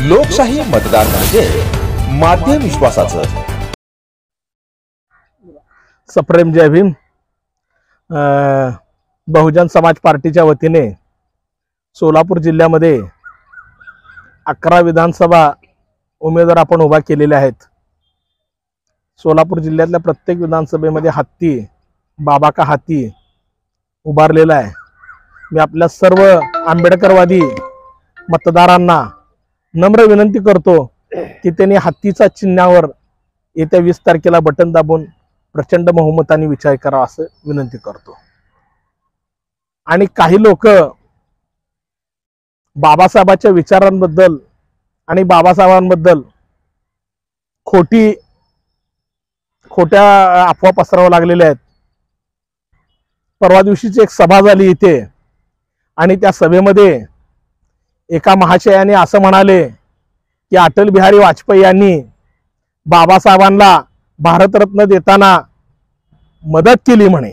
लोकशाही मतदान म्हणजे माध्यम विश्वासाचं। सप्रेम जय भीम। बहुजन समाज पार्टीच्या वतीने सोलापूर जिल्ह्यामध्ये 11 विधानसभा उमेदवार आपण उभा केलेले आहेत। सोलापूर जिल्ह्यातल्या प्रत्येक विधानसभेमध्ये हत्ती बाबा का हाती उभारलेला आहे। मी आपल्या सर्व आंबेडकरवादी मतदारांना नम्र विनंती करतो की त्यांनी हत्तीच्या चिन्हावर येत्या 20 तारखेला बटन दाबून प्रचंड बहुमताने विजय करावा असं विनंती करतो। आणि काही लोक बाबासाहेबांच्या विचारांबद्दल आणि बाबासाहेबांबद्दल खोट्या अफवा पसरवायला लागलेले आहेत। परवा दिवशीची एक सभा झाली इथे आणि त्या सभेमध्ये एका महाशयाने असं म्हणाले की अटल बिहारी वाजपेयी यांनी बाबासाहेबांना भारतरत्न देताना मदत केली म्हणे।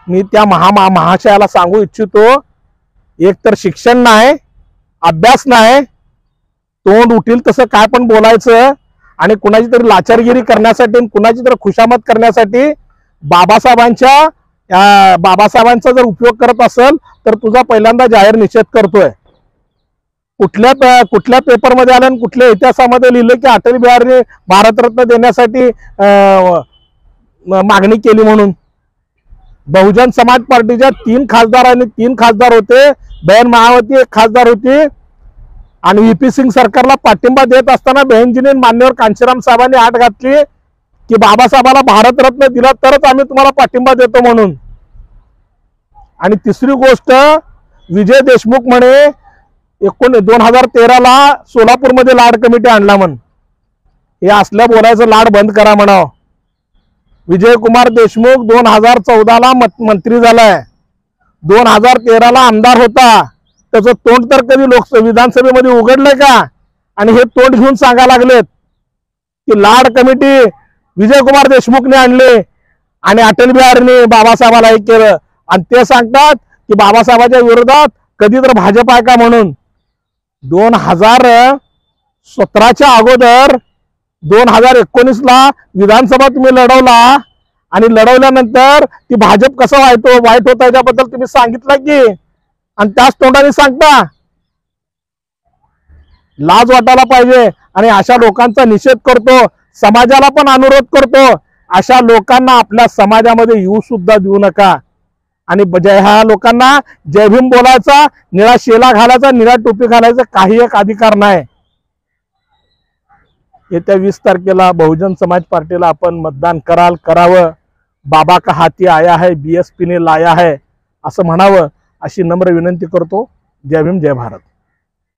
मी त्या महाशयाला सांगू इच्छितो, एक तर शिक्षण नाही, अभ्यास नाही, तोंड उठील तसं काय पण बोलायचं आणि कुणाची तरी लाचारगिरी करण्यासाठी कुणाची तरी खुशामत करण्यासाठी बाबासाहेबांचा जर उपयोग करत असेल तर तुझा पहिल्यांदा जाहीर निषेध करतोय। कुठल्या पेपरमध्ये आलं आणि कुठल्या इतिहासामध्ये लिहिलं की अटल बिहारीने भारतरत्न देण्यासाठी मागणी केली म्हणून। बहुजन समाज पार्टीच्या 3 खासदार होते, बहन मायावती एक खासदार होती आणि व्हीपी सिंग सरकारला पाठिंबा देत असताना बहनजीने मान्यवर कांशीराम साहेबांनी आट घातली की बाबासाहेबांना भारतरत्न दिला तरच आम्ही तुम्हाला पाठिंबा देतो म्हणून। आणि तिसरी गोष्ट, विजय देशमुख म्हणे 2013ला सोलापूरमध्ये लाड कमिटी आणला म्हण। हे असल्या बोलायचं लाड बंद करा म्हणाव। विजय कुमार देशमुख 2014ला मंत्री झालाय, 2013ला आमदार होता, त्याचं तोंड तर कधी विधानसभेमध्ये उघडलंय का? आणि हे तोंड घेऊन सांगा लागलेत की लाड कमिटी विजय कुमार देशमुखने आणले आणि अटल बिहारीने बाबासाहेबाला हे केलं आणि ते सांगतात की बाबासाहेबांच्या विरोधात कधी तर भाजप आहे का म्हणून। 2017च्या अगोदर 2019ला विधानसभा तुम्ही लढवला आणि लढवल्यानंतर ती भाजप कसं वाईट होतं याच्याबद्दल तुम्ही सांगितलं की, आणि त्याच तोंडाने सांगता। लाज वाटायला पाहिजे आणि अशा लोकांचा निषेध करतो, समाजाला पण अनुरोध करतो, अशा लोकांना आपल्या समाजामध्ये येऊ सुद्धा देऊ नका। आणि ह्या लोकांना जय भीम बोलायचा, निळा शेला घालायचा, निळा टोपी घालायचा काही एक अधिकार नाही। येत्या 20 तारखेला बहुजन समाज पार्टीला आपण मतदान करावं। बाबा का हाती आया है, BSP ने लाया है असं म्हणावं अशी नम्र विनंती करतो। जय भीम, जय भारत।